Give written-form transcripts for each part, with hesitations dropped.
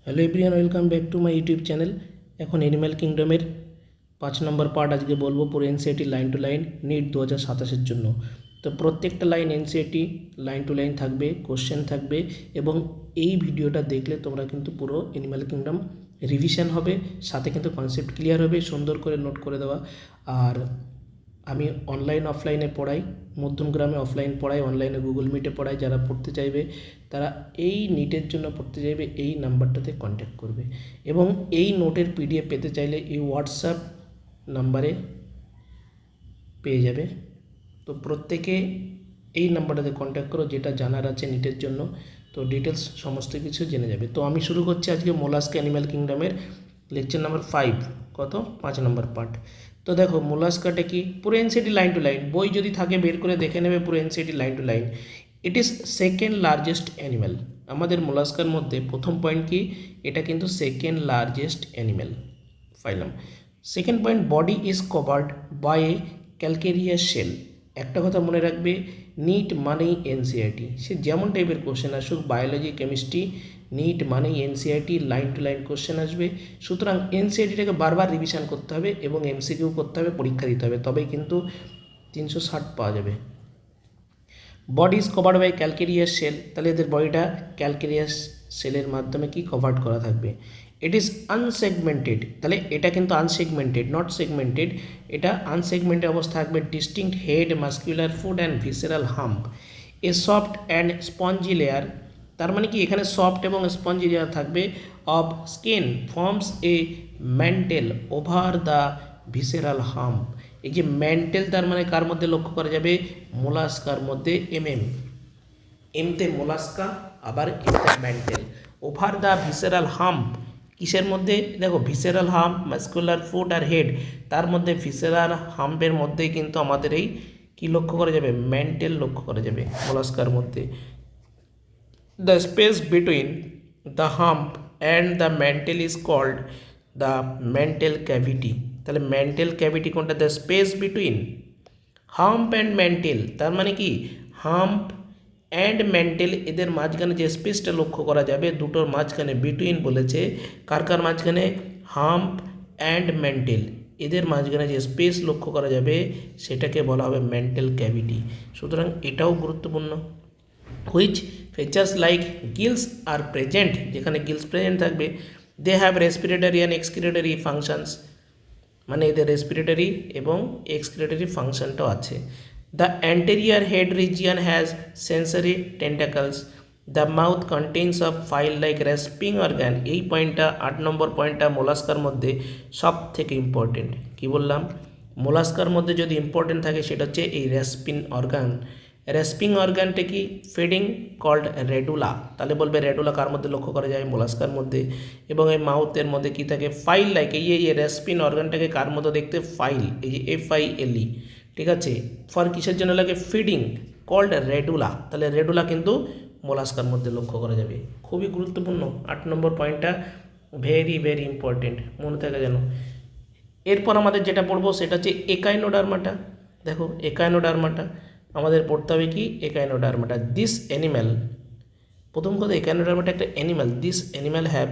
Hello everyone, welcome back to my YouTube channel. এখন animal কিংডমের 5 number part আজকে বলবো, পুরো NCERT line to line NEET 2027-এর জন্য। তো প্রত্যেকটা line NCERT line to line থাকবে, কোশ্চেন থাকবে, এবং এই ভিডিওটা দেখলে তোমরা কিন্তু পুরো অ্যানিম্যাল কিংডম রিভিশন হবে, সাথে কিন্তু কনসেপ্ট ক্লিয়ার হবে, সুন্দর করে নোট করে দেওয়া। আর আমি অনলাইন অফলাইনে পড়াই, মধ্যমগ্রামে অফলাইন পড়াই, অনলাইনে গুগল মিটে পড়াই। যারা পড়তে চাইবে তারা এই নিটের জন্য পড়তে চাইবে এই নাম্বারটাতে কন্ট্যাক্ট করবে, এবং এই নোটের পিডিএফ পেতে চাইলে এই হোয়াটসঅ্যাপ নাম্বারে পেয়ে যাবে। তো প্রত্যেকে এই নাম্বারটাতে কন্ট্যাক্ট করো, যেটা জানার আছে নিটের জন্য, তো ডিটেলস সমস্ত কিছু জেনে যাবে। তো আমি শুরু করছি আজকে mollusca animal কিংডমের lecture number 5, 5 number part. তো দেখো মোলাস্কাটা কি, পুরো এনসিইআরটি লাইন টু লাইন, বই যদি থাকে বের করে দেখে নেবে, পুরো NCERT line to line. It is second largest animal. আমাদের মোলাস্কার মধ্যে প্রথম পয়েন্ট কি, এটা কিন্তু second largest animal. Phylum. Second point, body is covered by a calcareous shell. একটা কথা মনে রাখবে, নিট মানেই এনসিইআরটি, সে যেমন টাইপের কোশ্চেন আসুক, বায়োলজি, কেমিস্ট্রি, নিট মানেই NCERT, line to line question আসবে। সুতরাং এনসিইআরটিটাকে বারবার রিভিশন করতে হবে এবং এমসিকিউ করতে হবে, পরীক্ষা দিতে হবে, তবেই কিন্তু 360 পাওয়া যাবে। Body is covered by calcareous cell, তাহলে এদের বডিটা ক্যালকেরিয়াস সেলের মাধ্যমে কি কভার্ড করা থাকবে। ইট ইজ আনসেগমেন্টেড, তাহলে এটা কিন্তু আনসেগমেন্টেড, নট সেগমেন্টেড, এটা আনসেগমেন্টেড অবস্থা থাকবে। Distinct head, muscular food and visceral hump, a soft and spongy layer, তার মানে কি এখানে সফট এবং স্পঞ্জি লেয়ার থাকবে। Of skin forms A men tell over the visceral hump. এই যে ম্যান্টেল, তার মানে কার মধ্যে লক্ষ্য করা যাবে, মোলাস্কার মধ্যে। এমতে মোলাস্কা, আবার এমতে mantle. Over the visceral hump, কিসের মধ্যে, দেখো ভিসেরাল হাম্প, মাস্কুলার ফুট আর হেড, তার মধ্যে ভিসেরাল হাম্পের মধ্যেই কিন্তু আমাদের এই কি লক্ষ্য করা যাবে, ম্যান্টেল লক্ষ্য করা যাবে মোলাস্কার মধ্যে। The space between the hump and the mantle is called the mantle cavity. তাহলে ম্যান্টেল ক্যাভিটি কোনটা, the space between hump and mantle, তার মানে কি হাম্প অ্যান্ড ম্যান্টেল, এদের মাঝখানে যে স্পেসটা লক্ষ্য করা যাবে, দুটোর মাঝখানে বিটুইন বলেছে, কার কার মাঝখানে, হাম্প অ্যান্ড ম্যান্টেল, এদের মাঝখানে যে স্পেস লক্ষ্য করা যাবে সেটাকে বলা হবে ম্যান্টেল ক্যাভিটি। সুতরাং এটাও গুরুত্বপূর্ণ। Which features like gills are present, যেখানে গিলস প্রেজেন্ট থাকবে। They have respiratory and excretory functions, মানে এদের রেসপিরেটরি এবং এক্সক্রিটরি ফাংশনটাও আছে। The anterior head region has sensory tentacles. The mouth contains of file like rasping organ. এই পয়েন্টটা 8 নম্বর পয়েন্টটা মোলাস্কার মধ্যে সব থেকে ইম্পর্টেন্ট। কী বললাম, মোলাস্কার মধ্যে যদি ইম্পর্টেন্ট থাকে সেটা হচ্ছে এই রেসপিং অর্গান। রেসপিং অর্গানটা কি, ফিডিং কল্ড রেডুলা, তাহলে বলবে রেডুলা কার মধ্যে লক্ষ্য করা যায়, মোলাস্কার মধ্যে। এবং এই মাউথের মধ্যে কি থাকে, ফাইল লাইক, এই রেসপিং অর্গানটাকে কার মধ্যে দেখতে, ফাইল, এই যে FILE, ঠিক আছে। ফর কিসের জন্য লাগে, ফিডিং কল্ড রেডুলা, তাহলে রেডুলা কিন্তু মোলাস্কার মধ্যে লক্ষ্য করা যাবে। খুবই গুরুত্বপূর্ণ 8 নম্বর পয়েন্টটা, ভেরি ভেরি ইম্পর্টেন্ট, মনে থাকে যেন। এরপর আমাদের যেটা পড়বো সেটা হচ্ছে একাইনোডার্মাটা। দেখো একাইনোডার্মাটা আমাদের পড়তে হবে কি, একাইনোডার্মাটা। দিস অ্যানিম্যাল, প্রথম কথা একাইনোডার্মাটা একটা animal. This animal have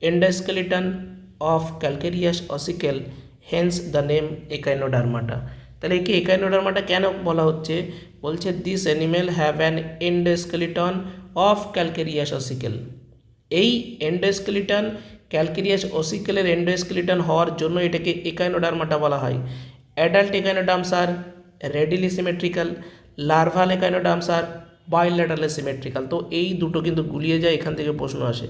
endoskeleton of calcareous ossicle, hence the name Echinodermata. তাহলে একে একাইনোডার্মাটা কেন বলা হচ্ছে, বলছে this animal have an endoskeleton of calcareous ossicle. এই এন্ডোস্কেলিটন, ক্যালকেরিয়াস অসিকেলের এন্ডোস্কেলিটন হওয়ার জন্য এটাকে একাইনোডার্মাটা বলা হয়। অ্যাডাল্ট একাইনোডার্মস আর রেডিলি সিমেট্রিক্যাল, লার্ভাল একাইনোডার্মস আর বাইল্যাটারালি সিমেট্রিক্যাল। তো এই দুটো কিন্তু গুলিয়ে যায়, এখান থেকে প্রশ্ন আসে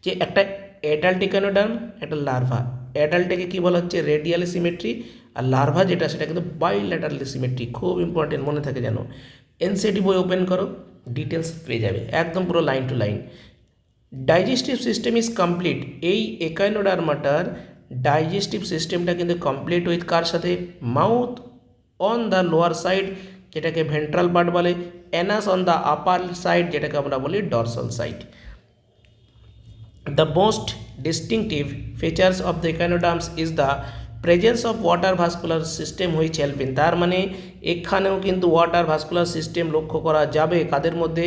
যে একটা অ্যাডাল্ট একাইনোডার্ম, একটা লার্ভা। অ্যাডাল্টটাকে কী বলা হচ্ছে, রেডিয়ালি সিমেট্রি, আর লার্ভা যেটা সেটা কিন্তু বাইল্যাটারালি সিমেট্রি। খুব ইম্পর্টেন্ট, মনে থাকে যেন। এনসিইআরটি বই ওপেন করো, ডিটেলস পেয়ে যাবে একদম পুরো line to line. Digestive system is complete, এই একাইনোডার্মাটার ডাইজেস্টিভ সিস্টেমটা কিন্তু কমপ্লিট উইথ কার সাথে, mouth on the lower side, যেটাকে ভেন্ট্রাল পার্ট বলে, anus on the upper side, যেটাকে আমরা বলি dorsal side. The most distinctive features of the echinoderms is the presence of water vascular system which help in, তার মানে এখানেও কিন্তু water vascular system লক্ষ্য করা যাবে। কাদের মধ্যে?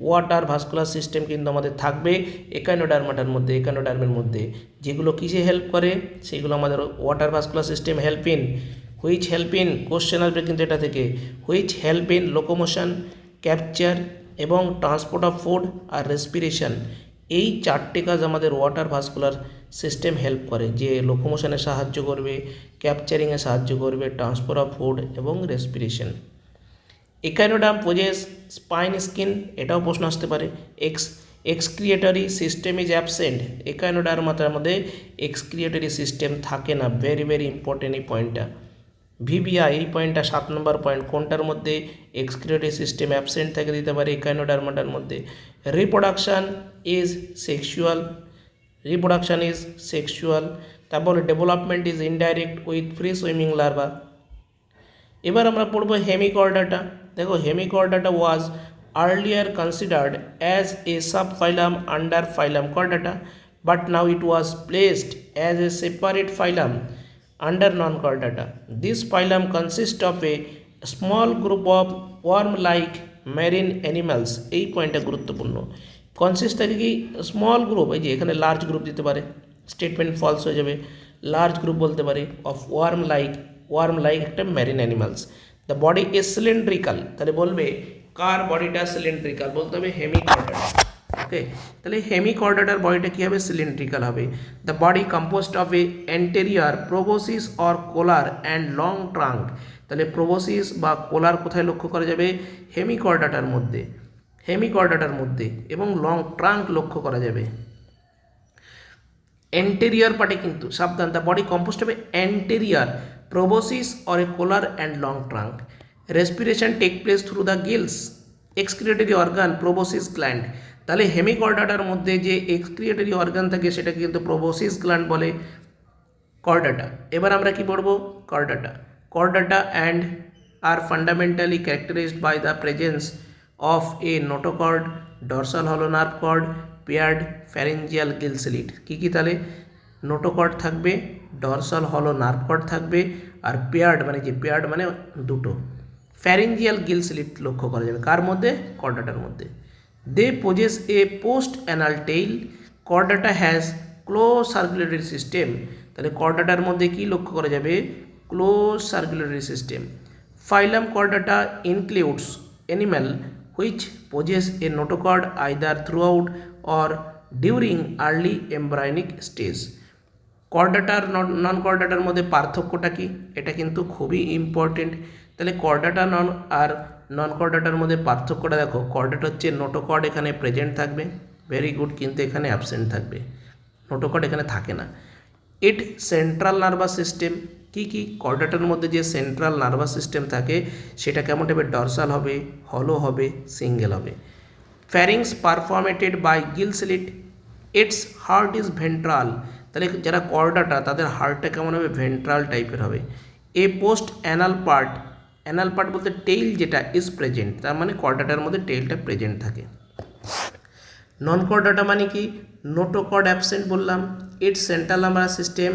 ওয়াটার ভাস্কুলার সিস্টেম কিন্তু আমাদের থাকবে একানোডার্মের মধ্যে। যেগুলো কিসে হেল্প করে সেগুলো আমাদের water vascular system help in. Which help in, question আসবে কিন্তু এটা থেকে, which help in locomotion, capture এবং ট্রান্সপোর্ট অফ ফুড আর রেসপিরেশন। এই চারটে কাজ আমাদের ওয়াটার ভাস্কুলার সিস্টেম হেল্প করে, যে লোকোমোশনে সাহায্য করবে, ক্যাপচারিংয়ে সাহায্য করবে, ট্রান্সপোর্ট অফ ফুড এবং রেসপিরেশন। একানোডার্ম পোজেস স্পাইন স্কিন, এটাও প্রশ্ন আসতে পারে। এক্সক্রিয়েটরি সিস্টেম ইজ অ্যাবসেন্ট, একানোডার্মাটার মধ্যে এক্সক্রিয়েটরি সিস্টেম থাকে না, ভেরি ভেরি ইম্পর্টেন্ট এই পয়েন্টটা। ভিভিয়া, এই পয়েন্টটা 7 নম্বর পয়েন্ট, কোনটার মধ্যে এক্সক্রিয়েটরি সিস্টেম অ্যাবসেন্ট থেকে দিতে পারে? একানোডার্মাটার মধ্যে। রিপ্রোডাকশান ইজ সেক্সুয়াল, তারপরে development is indirect with free swimming larva. এবার আমরা পড়বো হেমিকর্ডাটা। দেখো, hemichordata was earlier considered as a subphylum under phylum chordata, but now it was placed as a separate phylum under non-chordata. This phylum consists of a small group of worm-like marine animals. এই পয়েন্টটা গুরুত্বপূর্ণ। Consist থাকে কি? Small group, এই যে এখানে large group দিতে পারে, স্টেটমেন্ট ফলস হয়ে যাবে। লার্জ গ্রুপ বলতে পারে অফ ওয়ার্ম লাইক একটা marine animals. The body is cylindrical, তাহলে বলবে কার বডিটা সিলিন্ড্রিক্যাল? বলতে হবে হেমিকর্ডাটা। ওকে, তাহলে হেমিকর্ডাটার বডিটা কী হবে? সিলিন্ড্রিক্যাল হবে। The body composed of a anterior proboscis or collar and long trunk, তাহলে প্রোবোসিস বা কোলার কোথায় লক্ষ্য করা যাবে? হেমিকর্ডাটার মধ্যে এবং লং ট্রাঙ্ক লক্ষ্য করা যাবে। অ্যান্টেরিয়র পার্টে কিন্তু সাবধান, the body composed of a anterior proboscis or a collar and long trunk. Respiration take place through the gills, excretory organ proboscis gland, তাহলে হেমিকর্ডাটার মধ্যে যে এক্সক্রিয়েটরি অর্গান থাকে সেটাকে কিন্তু প্রোবোসিস গ্ল্যান্ড বলে। কর্ডাটা, এবার আমরা কি পড়বো? Chordata and are fundamentally characterised by the presence of a notochord, dorsal হলো nerve cord, paired pharyngeal gill slit. কী তাহলে? নোটোকর্ড থাকবে, ডরসাল হলো নার্ভ কর্ড থাকবে, আর পেয়ার্ড মানে দুটো ফ্যারিঞ্জিয়াল গিল স্লিট লক্ষ্য করা যাবে। কার মধ্যে? কর্ডাটার মধ্যে। They possess a post anal tail, chordata has close circulatory system, তাহলে কর্ডাটার মধ্যে কি লক্ষ্য করা যাবে? Close circulatory system. Phylum chordata includes animal which possess a notochord either throughout or during early embryonic stage. কর্ডাটার নন কর্ডাটার মধ্যে পার্থক্যটা কি? এটা কিন্তু খুবই ইম্পর্টেন্ট। তাহলে কর্ডাটা নন কর্ডাটার মধ্যে পার্থক্যটা দেখো, কর্ডাটা হচ্ছে নোটোকর্ড এখানে প্রেজেন্ট থাকবে, ভেরি গুড, কিন্তু এখানে অ্যাবসেন্ট থাকবে, নোটোকর্ড এখানে থাকে না। ইট সেন্ট্রাল নার্ভাস সিস্টেম, কি কর্ডাটার মধ্যে যে সেন্ট্রাল নার্ভাস সিস্টেম থাকে সেটা কেমন হবে? ডরসাল হবে, হলো হবে, সিঙ্গেল হবে। Pharynx perforated by gill slit, its heart is ventral, তাহলে যারা কর্ডাটা তাদের হার্টটা কেমন হবে? ভেন্ট্রাল টাইপের হবে। এ পোস্ট অ্যানাল পার্ট বলতে টেইল যেটা ইজ প্রেজেন্ট, তার মানে কর্ডাটার মধ্যে টেইলটা প্রেজেন্ট থাকে। নন কর্ডাটা মানে কি? নোটোকর্ড অ্যাবসেন্ট বললাম। It's central nervous system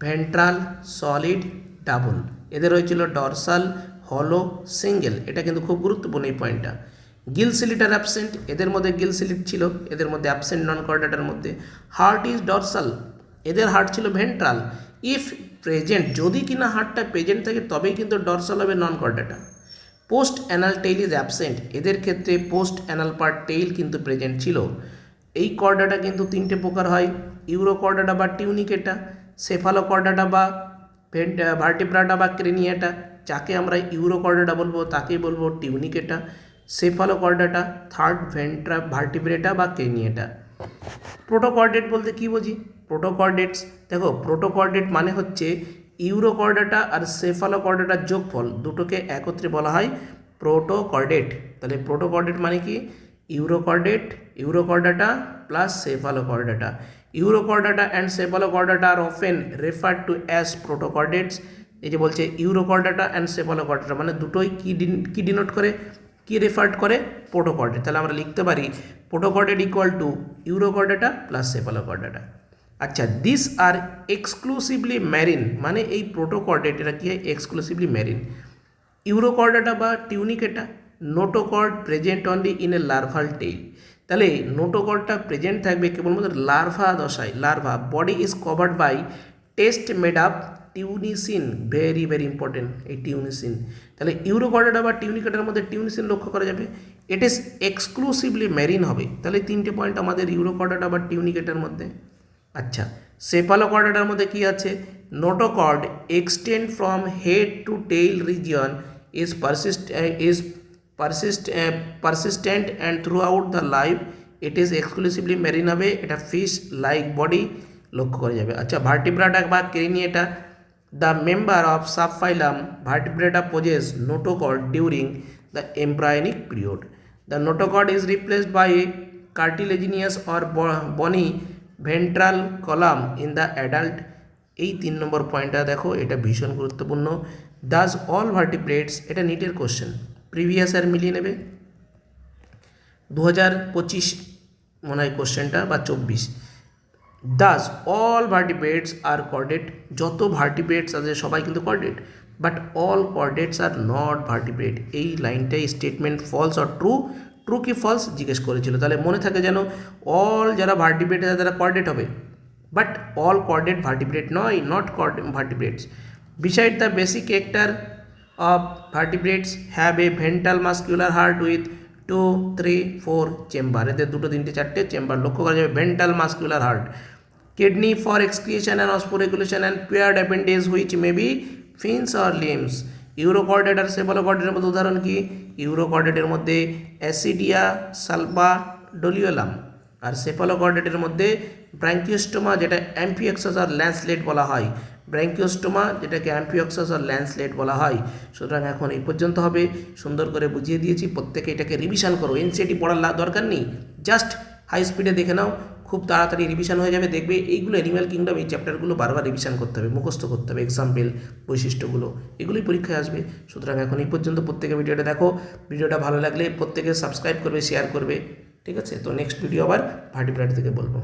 ventral, solid, double, এদের হয়েছিল ডরসাল, হলো, সিঙ্গেল, এটা কিন্তু খুব গুরুত্বপূর্ণ এই পয়েন্টটা। গিল স্লিট আর অ্যাবসেন্ট, এদের মধ্যে গিল স্লিট ছিল, এদের মধ্যে অ্যাবসেন্ট নন কর্ডাটার মধ্যে। হার্ট ইজ ডরসাল, এদের হার্ট ছিল ভেন্ট্রাল। ইফ প্রেজেন্ট, যদি কিনা হার্টটা প্রেজেন্ট থাকে তবেই কিন্তু ডরসাল হবে non chordata. Post anal tail is absent, এদের ক্ষেত্রে পোস্ট অ্যানাল পার্ট টেইল কিন্তু প্রেজেন্ট ছিল। এই কর্ডাটা কিন্তু তিনটে প্রকার হয়, ইউরোকর্ডাটা বা টিউনিকেটা, সেফালোকর্ডাটা বা ভার্টিব্রাটা বা ক্রেনিয়াটা। যাকে আমরা ইউরোকর্ডাটা বলবো তাকেই বলবো টিউনিকেটা, সেফালোকর্ডাটা থার্ড ভার্টিব্রেটা বা ক্রেনিয়াটা। প্রোটোকর্ডেট বলতে কি বুঝি? প্রোটোকর্ডেটস, দেখো প্রোটোকর্ডেট মানে হচ্ছে ইউরোকর্ডাটা আর সেফালোকর্ডাটার যোগফল, দুটোকে একত্রে বলা হয় প্রোটোকর্ডেট। তাহলে প্রোটোকর্ডেট মানে কি? Urochordata plus cephalochordata. Urochordata and cephalochordata are often referred to as protochordates. এই যে বলছে ইউরোকর্ডাটা অ্যান্ড সেফালোকর্ডাটা মানে দুটোই কি ডিনোট করে, কি রেফার্ড করে? প্রোটোকর্ডেট। তাহলে আমরা লিখতে পারি প্রোটোকর্ডেট equal to Urochordata plus Cephalochordata. আচ্ছা, দিস আর এক্সক্লুসিভলি ম্যারিন, মানে এই প্রোটোকর্ডেট এটা কি হয়, এক্সক্লুসিভলি ম্যারিন। ইউরোকর্ডাটা বা tunicata, notochord present only in a larval tail. তাহলে নোটোকর্ডটা প্রেজেন্ট থাকবে কেবলমাত্র লার্ভা দশায়, larva. Body is covered by test made up tunicin, very very important এই টিউনিসিন। তাহলে ইউরোকর্ডাটা বা টিউনিকেটার মধ্যে টিউনিসিন লক্ষ্য করা যাবে। ইট ইজ এক্সক্লুসিভলি মেরিন হবে। তাহলে তিনটে পয়েন্ট আমাদের ইউরোকর্ডাটা বা টিউনিকেটার মধ্যে। আচ্ছা, সেফালোকর্ডাটার মধ্যে কি আছে, notochord extend from head to tail region is persistent and throughout the life it is exclusively marine হবে। এটা ফিশ লাইক বডি লক্ষ্য করা যাবে। আচ্ছা, ভার্টিব্রাটা বা craniata, the member of subphylum vertebrata possess notochord during the embryonic period. The notochord is replaced by a cartilaginous or bony ventral column in the adult. এই 3 নম্বর পয়েন্টটা দেখো, এটা ভীষণ গুরুত্বপূর্ণ। ডাজ অল ভার্টিব্রেটস, এটা নিটের কোশ্চেন, প্রিভিয়াস আর মিলিয়ে নেবে 2025 মনে হয় কোশ্চেনটা, বা 24। Does all vertebrates are chordate, যত ভার্টিব্রেটস আছে সবাই কিন্তু chordate, but all chordates are not vertebrate. এই লাইনটাই statement false or true, true কি ফলস জিজ্ঞেস করেছিল। তাহলে মনে থাকে যেন অল যারা ভার্টিব্রেট আছে তারা কর্ডেট হবে, but all chordate vertebrate not vertebrates. Beside the basic character of vertebrates have a ventral muscular heart with 2, 3, 4 chamber. এদের 2, 3, 4 চেম্বার লক্ষ্য করা যাবে। Ventral muscular heart, kidney for excretion and osmoregulation and paired appendage which may be fins or limbs. Urochordate আর সেফালোকর্ডেটের মধ্যে উদাহরণ কি, ইউরোকর্ডেটের মধ্যে অ্যাসিডিয়া সালবাডোলিওলাম, আর সেফালোকর্ডেটের মধ্যে ব্র্যাঙ্কিওস্টোমা, যেটা অ্যাম্ফিওক্সাস আর ল্যান্সলেট বলা হয়। ব্র্যাঙ্কিওস্টোমা যেটাকে অ্যাম্ফিওক্সাস আর ল্যান্সলেট বলা হয়। সুতরাং এখন এই পর্যন্ত হবে, সুন্দর করে বুঝিয়ে দিয়েছি, প্রত্যেকে এটাকে রিভিশন করো। এনসিইআরটি পড়ার দরকার নেই, জাস্ট হাই স্পিডে দেখে নাও, খুব তাড়াতাড়ি রিভিশন হয়ে যাবে। দেখবে এইগুলো অ্যানিম্যাল কিংডম, এই চ্যাপ্টারগুলো বারবার রিভিশন করতে হবে, মুখস্থ করতে হবে, এক্সাম্পল বৈশিষ্ট্যগুলো এগুলোই পরীক্ষায় আসবে। সুতরাং এখন এই পর্যন্ত প্রত্যেকে ভিডিওটা দেখো। ভিডিওটা ভালো লাগলে প্রত্যেকে সাবস্ক্রাইব করবে, শেয়ার করবে, ঠিক আছে। তো নেক্সট ভিডিও আবার ভার্টিব্রেট থেকে বলবো।